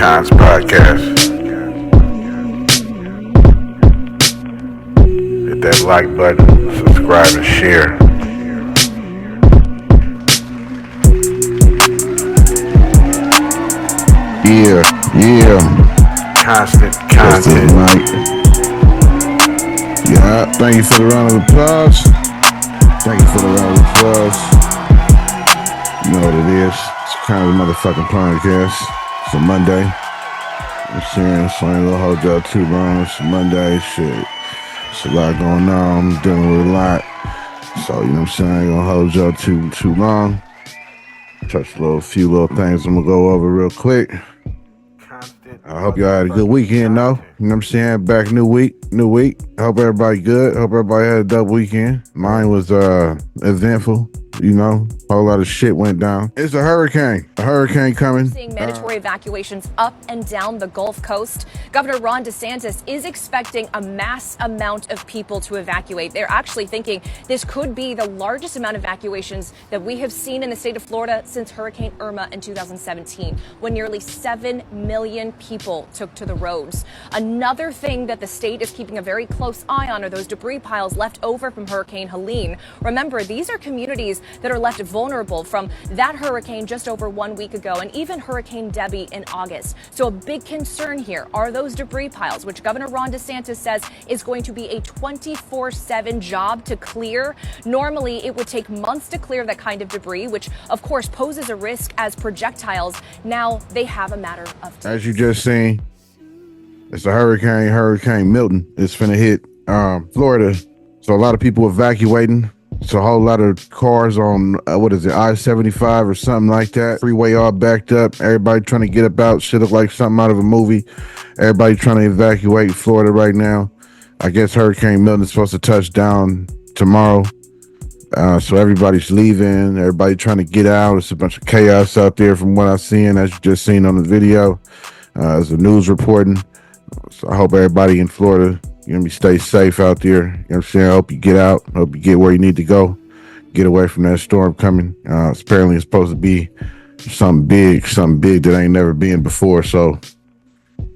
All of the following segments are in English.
Kons podcast. Hit that like button, subscribe and share. Yeah. Constant content. Yeah, thank you for the round of applause. You know what it is. It's kind of a motherfucking podcast. It's a Monday. I'm saying, so I ain't gonna hold y'all too long. It's a Monday, shit. It's a lot going on. I'm dealing with a lot. So, you know what I'm saying? I ain't gonna hold y'all too long. Touch a few little things I'm gonna go over real quick. I hope y'all had a good weekend, though. You know what I'm saying? Back new week. I hope everybody good. Hope everybody had a dope weekend. Mine was eventful. You know, a whole lot of shit went down. It's a hurricane. Coming. Seeing mandatory evacuations up and down the Gulf Coast. Governor Ron DeSantis is expecting a mass amount of people to evacuate. They're actually thinking this could be the largest amount of evacuations that we have seen in the state of Florida since Hurricane Irma in 2017, when nearly 7 million people took to the roads. Another thing that the state is keeping a very close eye on are those debris piles left over from Hurricane Helene. Remember, these are communities that are left vulnerable from that hurricane just over 1 week ago, and even Hurricane Debbie in August. So a big concern here are those debris piles, which Governor Ron DeSantis says is going to be a 24/7 job to clear. Normally, it would take months to clear that kind of debris, which of course poses a risk as projectiles. Now they have a matter of time. As you just seen, it's a Hurricane Milton. It's finna hit Florida. So a lot of people evacuating. It's a whole lot of cars on, I-75 or something like that. Freeway all backed up. Everybody trying to get about. Shit look like something out of a movie. Everybody trying to evacuate Florida right now. I guess Hurricane Milton is supposed to touch down tomorrow. So everybody's leaving. Everybody trying to get out. It's a bunch of chaos out there from what I've seen, as you just seen on the video. There's the news reporting. So I hope everybody in Florida, stay safe out there. You know what I'm saying? I hope you get out. I hope you get where you need to go. Get away from that storm coming. Apparently it's supposed to be something big that ain't never been before. So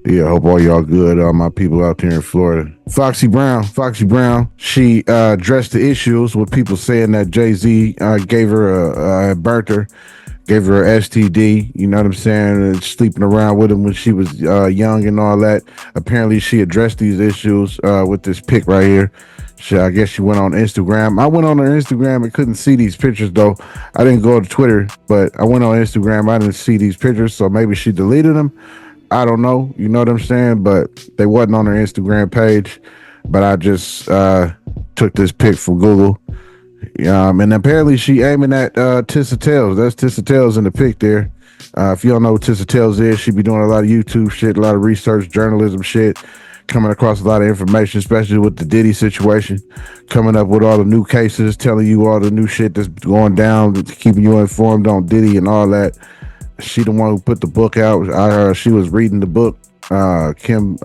yeah, I hope all y'all good. All my people out there in Florida. Foxxy Brown, she addressed the issues with people saying that Jay-Z gave her burnt her. Gave her a STD, you know what I'm saying, and sleeping around with him when she was young and all that. Apparently, she addressed these issues with this pic right here. I guess she went on Instagram. I went on her Instagram and couldn't see these pictures, though. I didn't go to Twitter, but I went on Instagram. I didn't see these pictures, so maybe she deleted them. I don't know, you know what I'm saying, but they wasn't on her Instagram page. But I just took this pic from Google. And apparently she aiming at Tissa Tales. That's Tissa Tales in the pic there. If you don't know what Tissa Tales is, she be doing a lot of YouTube shit, a lot of research, journalism shit, coming across a lot of information, especially with the Diddy situation, coming up with all the new cases, telling you all the new shit that's going down, keeping you informed on Diddy and all that. She the one who put the book out. I heard she was reading the book, Kim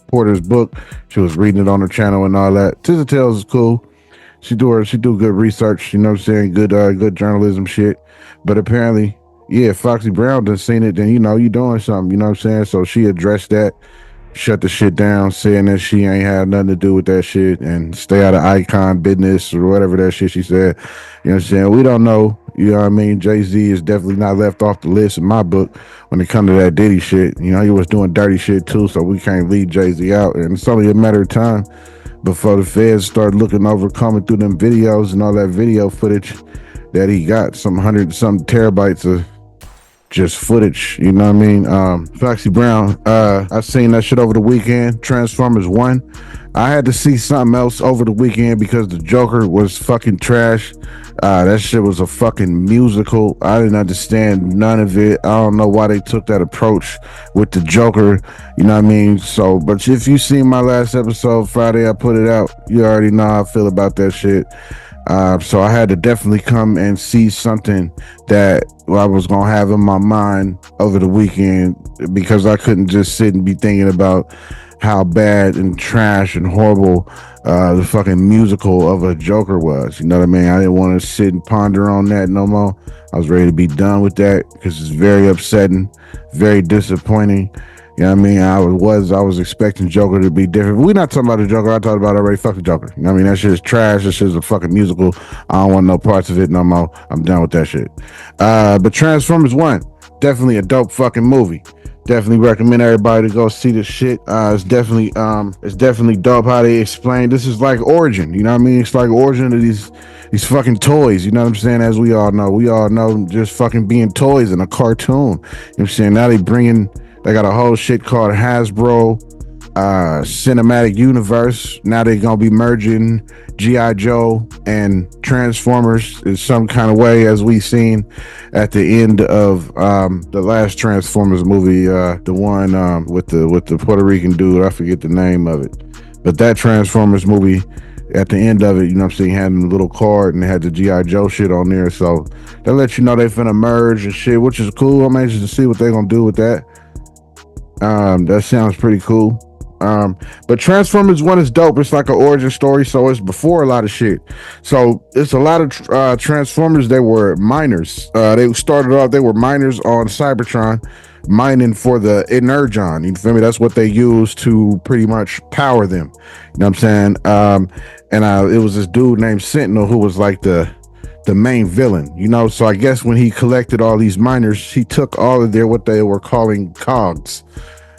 Porter's book. She was reading it on her channel and all that. Tissa Tales is cool. She do good research, you know what I'm saying? Good journalism shit. But apparently, yeah, Foxxy Brown done seen it, then you doing something, you know what I'm saying? So she addressed that, shut the shit down, saying that she ain't had nothing to do with that shit and stay out of icon business or whatever that shit she said. You know what I'm saying? We don't know, you know what I mean? Jay-Z is definitely not left off the list in my book when it comes to that Diddy shit. You know, he was doing dirty shit too, so we can't leave Jay-Z out. And it's only a matter of time before the feds start looking over, coming through them videos and all that video footage that he got, some 100-something terabytes of just footage, you know what I mean? Foxxy Brown, I seen that shit over the weekend, Transformers 1. I had to see something else over the weekend because the Joker was fucking trash. That shit was a fucking musical. I didn't understand none of it. I don't know why they took that approach with the Joker, you know what I mean? So, but if you seen my last episode Friday, I put it out, you already know how I feel about that shit. So I had to definitely come and see something that I was going to have in my mind over the weekend, because I couldn't just sit and be thinking about how bad and trash and horrible the fucking musical of a Joker was. You know what I mean? I didn't want to sit and ponder on that no more. I was ready to be done with that because it's very upsetting, very disappointing. You know what I mean? I was expecting Joker to be different. We're not talking about the Joker. I talked about already. Fuck the Joker. You know what I mean? That shit is trash. That shit is a fucking musical. I don't want no parts of it no more. I'm done with that shit. But Transformers 1, definitely a dope fucking movie. Definitely recommend everybody to go see this shit. It's definitely dope how they explain. This is like origin, you know what I mean? It's like origin of these fucking toys, you know what I'm saying? As we all know just fucking being toys in a cartoon. You know what I'm saying? Now they got a whole shit called Hasbro Cinematic Universe. Now they're gonna be merging G.I. Joe and Transformers in some kind of way, as we seen at the end of the last Transformers movie, the one with the Puerto Rican dude. I forget the name of it, but that Transformers movie, at the end of it, you know what I'm saying, had a little card and it had the G.I. Joe shit on there. So they let you know they finna merge and shit, which is cool. I'm anxious to see what they're gonna do with that. That sounds pretty cool. But Transformers 1 is dope. It's like an origin story, so it's before a lot of shit. So it's a lot of Transformers. They were miners. They started off, they were miners on Cybertron, mining for the Energon. You feel me? That's what they used to pretty much power them. You know what I'm saying? It was this dude named Sentinel who was like the main villain, you know. So I guess when he collected all these miners, he took all of their, what they were calling cogs.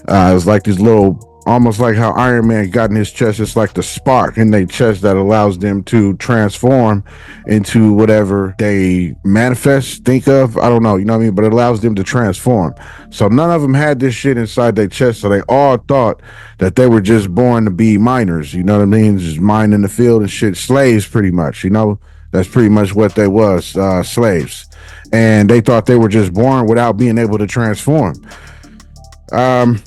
It was like this little, almost like how Iron Man got in his chest. It's like the spark in their chest that allows them to transform into whatever they manifest, think of. I don't know, you know what I mean? But it allows them to transform. So none of them had this shit inside their chest. So they all thought that they were just born to be miners, you know what I mean? Just mine in the field and shit, slaves pretty much, you know? That's pretty much what they was, slaves. And they thought they were just born without being able to transform.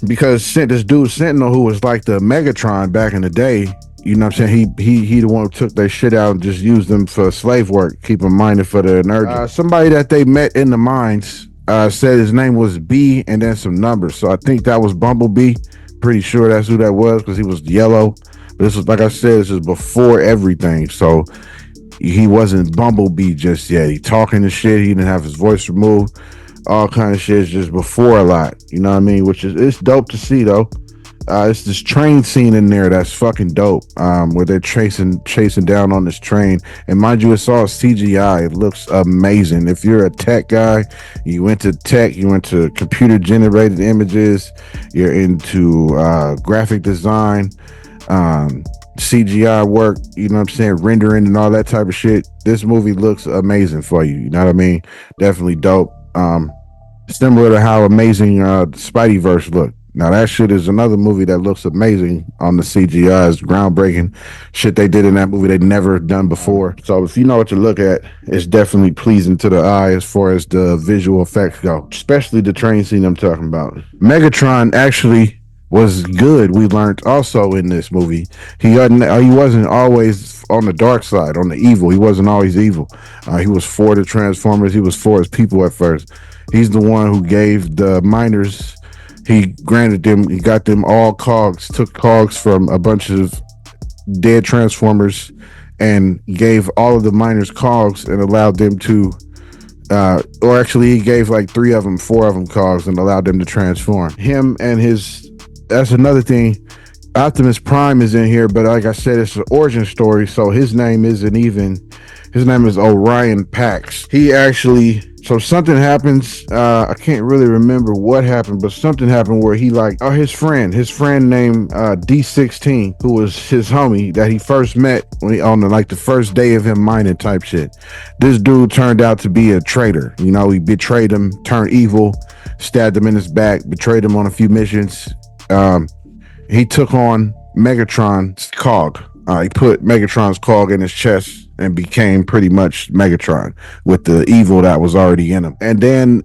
Because this dude Sentinel, who was like the Megatron back in the day, you know what I'm saying, he the one who took their shit out and just used them for slave work, keep them mining for the energy. Somebody that they met in the mines said his name was B and then some numbers. So I think that was Bumblebee. Pretty sure that's who that was because he was yellow. But this was, like I said, this is before everything. So he wasn't Bumblebee just yet. He talking to shit. He didn't have his voice removed. All kind of shit is just before a lot. You know what I mean? Which is, it's dope to see though. It's this train scene in there that's fucking dope. Where they're chasing down on this train. And mind you, it's all CGI. It looks amazing. If you're a tech guy, you went to tech, you went to computer generated images, you're into graphic design, CGI work, you know what I'm saying, rendering and all that type of shit, this movie looks amazing for you. You know what I mean? Definitely dope. Similar to how amazing Spideyverse looked. Now that shit is another movie that looks amazing on the CGI. It's groundbreaking shit they did in that movie they'd never done before. So if you know what to look at, it's definitely pleasing to the eye as far as the visual effects go, especially the train scene I'm talking about. Megatron actually was good. We learned also in this movie he wasn't always on the dark side, on the evil. He wasn't always evil. He was for the Transformers. He was for his people at first. He's the one who gave the miners, he got them all cogs, took cogs from a bunch of dead Transformers and gave all of the miners cogs and allowed them to or actually he gave like four of them cogs and allowed them to transform. Him and that's another thing. Optimus Prime is in here, but like I said, it's an origin story, so his name is Orion Pax. So something happens, I can't really remember what happened, but something happened where his friend named D16, who was his homie that he first met on the first day of him mining type shit. This dude turned out to be a traitor. You know, he betrayed him, turned evil, stabbed him in his back, betrayed him on a few missions. He took on Megatron's cog. He put Megatron's cog in his chest and became pretty much Megatron with the evil that was already in him. And then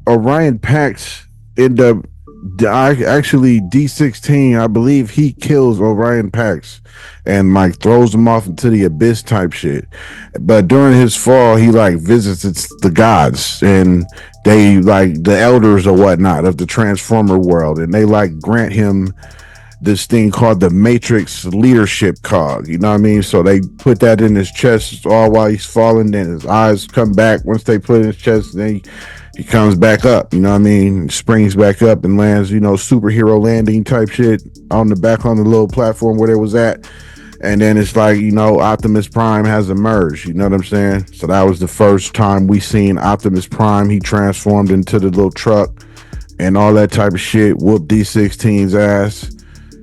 Orion Pax ended up actually D16, I believe he kills Orion Pax and throws him off into the abyss type shit. But during his fall, he visits the gods and they the elders or whatnot of the Transformer world, and they grant him this thing called the Matrix leadership cog. You know what I mean? So they put that in his chest all while he's falling. Then his eyes come back once they put it in his chest. Then he comes back up. You know what I mean? Springs back up and lands, superhero landing type shit on the back on the little platform where they was at. And then it's like, Optimus Prime has emerged. You know what I'm saying? So that was the first time we seen Optimus Prime. He transformed into the little truck and all that type of shit. Whooped D16's ass.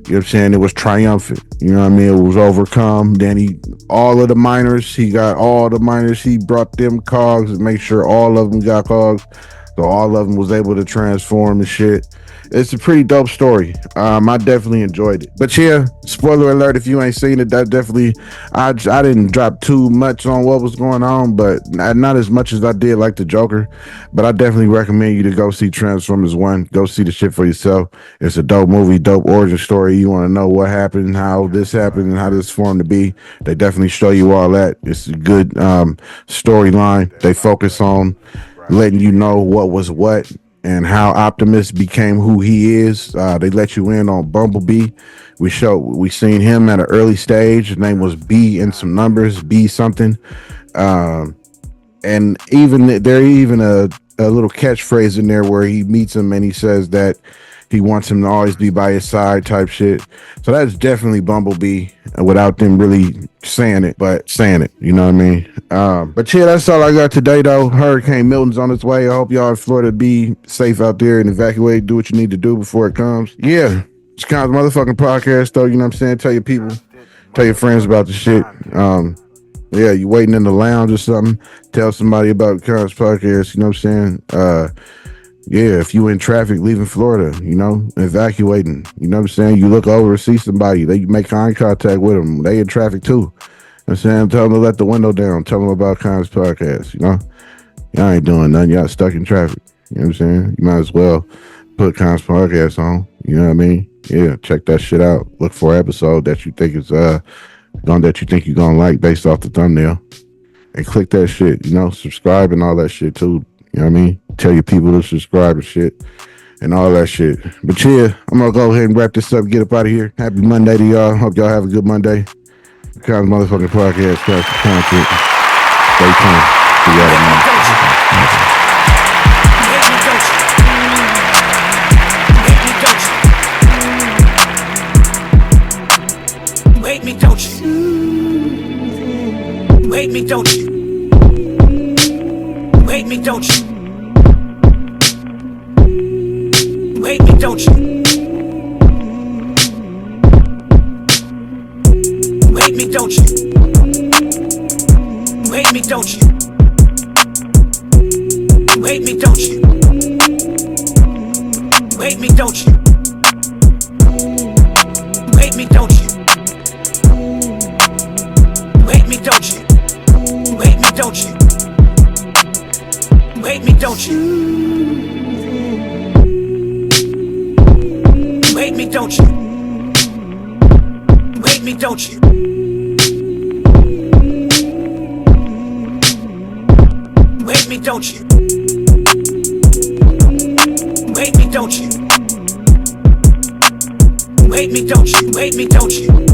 You know what I'm saying? It was triumphant. You know what I mean? It was overcome. Then he got all the miners. He brought them cogs and make sure all of them got cogs. So all of them was able to transform and shit. It's a pretty dope story. I definitely enjoyed it. But yeah, spoiler alert, if you ain't seen it, that definitely, I didn't drop too much on what was going on, but not as much as I did like the Joker. But I definitely recommend you to go see Transformers 1. Go see the shit for yourself. It's a dope movie, dope origin story. You want to know what happened, how this happened, and how this formed to be. They definitely show you all that. It's a good storyline. They focus on letting you know what was what and how Optimus became who he is. They let you in on Bumblebee. We seen him at an early stage. His name was B in some numbers, B something. And even a little catchphrase in there where he meets him and he says that he wants him to always be by his side type shit. So that's definitely Bumblebee without them really saying it, you know what I mean? But yeah, that's all I got today though. Hurricane Milton's on its way. I hope y'all in Florida be safe out there and evacuate, do what you need to do before it comes. Yeah, it's kind of motherfucking podcast though, you know what I'm saying? Tell your people, tell your friends about the shit. Yeah, you waiting in the lounge or something, tell somebody about Kons podcast, you know what I'm saying? Yeah, if you in traffic leaving Florida, evacuating, you know what I'm saying? You look over and see somebody, they make eye contact with them. They in traffic too. You know what I'm saying? Tell them to let the window down. Tell them about Kons podcast, Y'all ain't doing nothing. Y'all stuck in traffic. You know what I'm saying? You might as well put Kons podcast on. You know what I mean? Yeah, check that shit out. Look for an episode that you think is that you think you're gonna like based off the thumbnail. And click that shit, subscribe and all that shit too. You know what I mean? Tell your people to subscribe and shit and all that shit. But yeah, I'm going to go ahead and wrap this up, get up out of here. Happy Monday to y'all. Hope y'all have a good Monday. Kons motherfucking podcast, class content. Stay tuned. See y'all tomorrow. Wait me, don't you? Wait me, don't you? Wait me, don't you? Wait me, don't you? Wait me, don't you? Wait me, don't you? Wait me, don't you? Wait me, don't you? Wait me, don't you? Wait me, don't you? Wait me, don't you? Wait me, don't you? Wait me, don't you? Wait me, don't you? Wait me, don't you? Wait me, don't you? Wait me, don't you? Wait me, don't you?